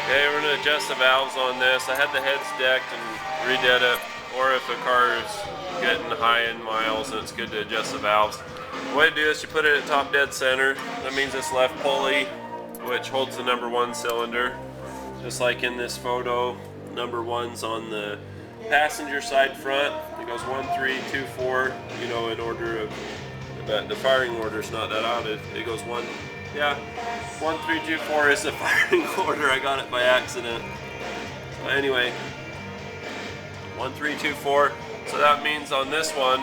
Okay, we're going to adjust the valves on this. I had the heads decked and redid it, or if a car is getting high in miles, then it's good to adjust the valves. The way to do this, you put it at top dead center. That means this left pulley, which holds the number 1 cylinder. Just like in this photo, number 1's on the passenger side front. It goes 1, 3, 2, 4, you know, in order of, but the firing order is not that out. It goes 1, yeah, 1, 3, 2, 4 is the firing order. I got it by accident. So anyway, 1, 3, 2, 4. So that means on this one,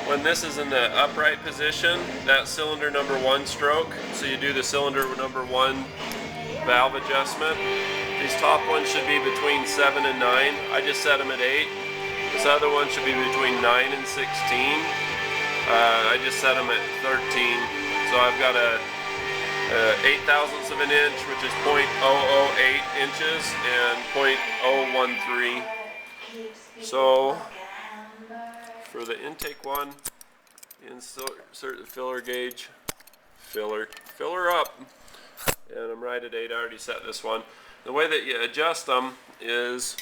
when this is in the upright position, that's cylinder number 1 stroke. So you do the cylinder number 1 valve adjustment. These top ones should be between 7 and 9. I just set them at 8. This other one should be between 9 and 16. I just set them at 13. So I've got a 8 thousandths of an inch, which is 0.008 inches, and 0.013. So for the intake one, insert the filler gauge, filler up, and I'm right at 8. I already set this one. The way that you adjust them is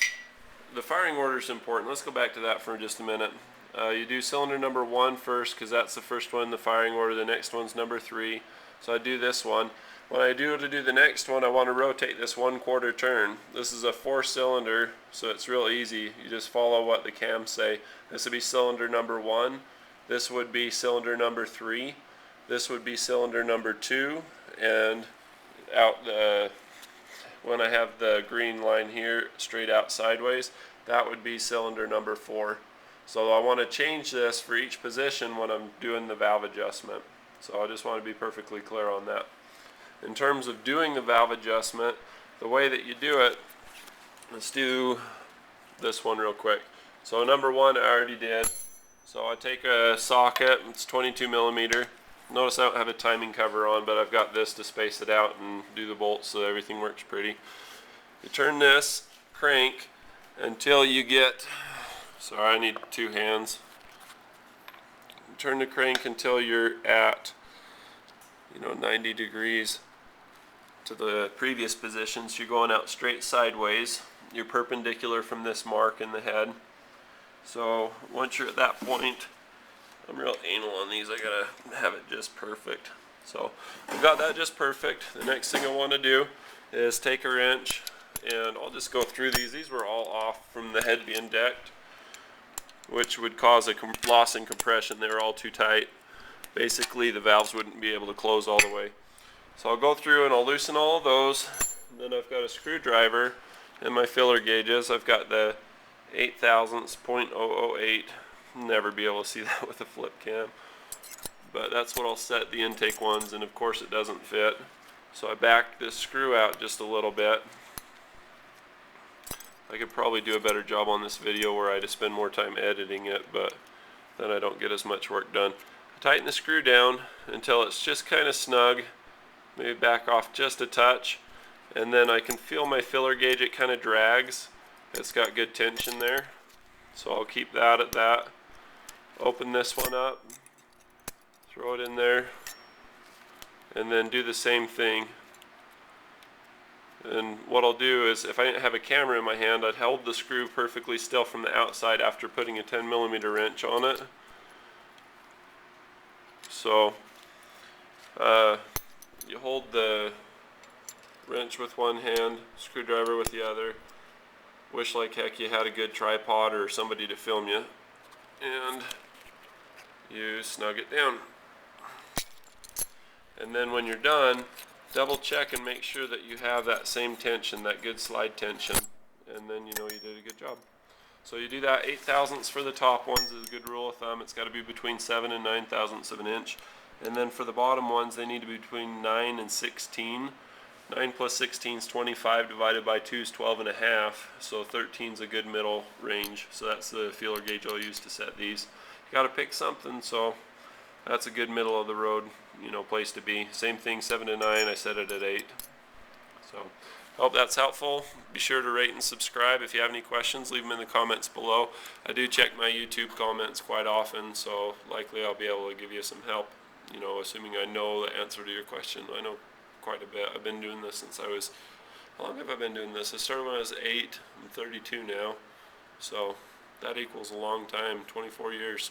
the firing order is important. Let's go back to that for just a minute. You do cylinder number 1 first, because that's the first one in the firing order. The next one's number 3. So I do this one. When I do the next one, I want to rotate this 1/4 turn. This is a 4-cylinder, so it's real easy. You just follow what the cams say. This would be cylinder number 1. This would be cylinder number 3. This would be cylinder number 2. And out when I have the green line here straight out sideways, that would be cylinder number 4. So I want to change this for each position when I'm doing the valve adjustment. So I just want to be perfectly clear on that. In terms of doing the valve adjustment, the way that you do it, let's do this one real quick. So number 1 I already did. So I take a socket, it's 22 millimeter. Notice I don't have a timing cover on, but I've got this to space it out and do the bolts so everything works pretty. You turn this crank until you get, sorry, I need 2 hands. Turn the crank until you're at, 90 degrees to the previous position. So you're going out straight sideways. You're perpendicular from this mark in the head. So once you're at that point, I'm real anal on these. I gotta have it just perfect. So I've got that just perfect. The next thing I want to do is take a wrench, and I'll just go through these. These were all off from the head being decked, which would cause a loss in compression. They were all too tight. Basically, the valves wouldn't be able to close all the way. So I'll go through and I'll loosen all of those. And then I've got a screwdriver and my filler gauges. I've got the 8 thousandths, 0.008. Never be able to see that with a flip cam. But that's what I'll set the intake ones, and of course it doesn't fit. So I back this screw out just a little bit. I could probably do a better job on this video where I just spend more time editing it, but then I don't get as much work done. I tighten the screw down until it's just kind of snug. Maybe back off just a touch, and then I can feel my filler gauge. It kind of drags. It's got good tension there, so I'll keep that at that. Open this one up, throw it in there, and then do the same thing. And what I'll do is, if I didn't have a camera in my hand, I'd hold the screw perfectly still from the outside after putting a 10 millimeter wrench on it. So you hold the wrench with one hand, screwdriver with the other. Wish like heck you had a good tripod or somebody to film you. And you snug it down. And then when you're done, double check and make sure that you have that same tension, that good slide tension, and then you know you did a good job. So you do that. 8 thousandths for the top ones is a good rule of thumb. It's got to be between 7 and 9 thousandths of an inch. And then for the bottom ones, they need to be between 9 and 16. 9 plus 16 is 25, divided by 2 is 12 and a half. So 13 is a good middle range. So that's the feeler gauge I'll use to set these. You got to pick something, so that's a good middle of the road, place to be. Same thing, 7 to 9, I set it at 8. So I hope that's helpful. Be sure to rate and subscribe. If you have any questions, leave them in the comments below. I do check my YouTube comments quite often, so likely I'll be able to give you some help, assuming I know the answer to your question. I know quite a bit. I've been doing this since I was How long have I been doing this? I started when I was 8. I'm 32 now. So that equals a long time, 24 years.